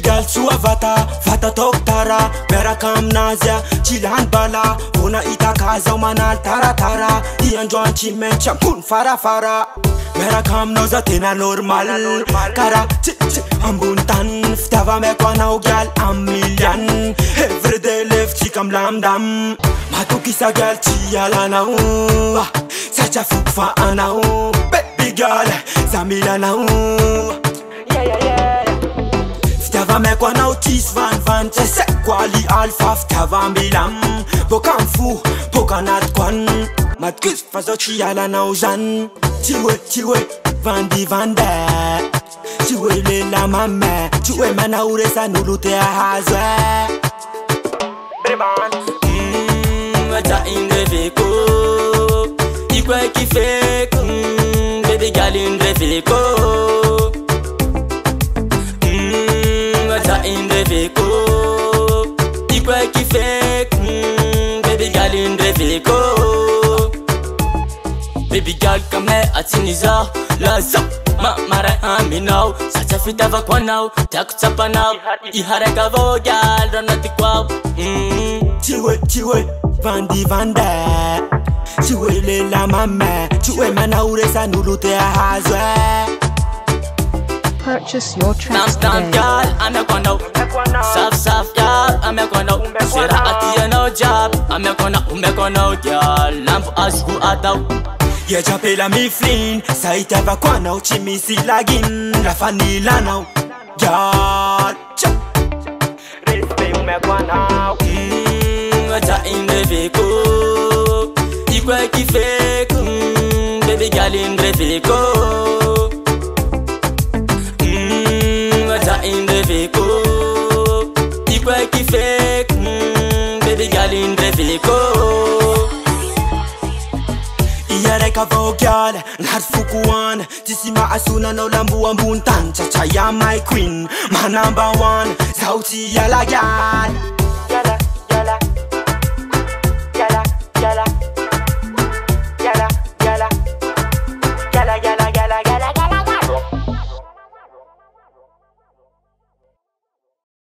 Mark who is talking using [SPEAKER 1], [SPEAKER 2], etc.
[SPEAKER 1] girl sua vata toktara Meraka amnazia chilan bala Vona ita kaza umanal tara Ianjoan chimen champun fara Meraka amnoza tena normal Kara ambun tan Ftava me kwa nao gyal amilyan Everyday live chikam lamdam Matukisa gyal chiyala nao Sacha fukfa anao Baby girl zamila nao Ftava me kwa nao cheese van Chese kwali alfa ftava milam Pokan fu pokanat kwan Matkus fazo chiyala nao jan Chiwe vandi vande Chiwe le la mame Chiwe mana uresa nulute a hazwe Beban
[SPEAKER 2] Wata indre feko Ikwe ki fek Baby girl indre feko Wata indre feko Ikwe ki fek Baby girl indre feko Baby girl come here atiniza Laza mara aminau Sacha fitava kwa nao Takuchapa nao Ihareka vo girl Ronati kwao
[SPEAKER 1] Chiwe vandi vande Chiwe le la mame Chiwe mana uresa nulute a hazwe
[SPEAKER 3] Purchase your tracks
[SPEAKER 2] today. Girl, I'm a condo. Saf, girl, I'm a condo. Sera ati no job, I'm a condo, girl. Lamp as who atau.
[SPEAKER 1] Ye japela mi flin, sa itava kwa nao chimisi lagin, la fanila nao, girl. Rispe ume kwa nao.
[SPEAKER 2] Wata indre feko, ikwe ki fake, baby girl indre feko. Wata indre feko, ikwe ki fake, baby girl indre feko.
[SPEAKER 1] Iyareka vo gyal, nhat fukuan Tisima asuna no lambu ambuntan Chacha ya my queen, my number one Sauti ya la gyal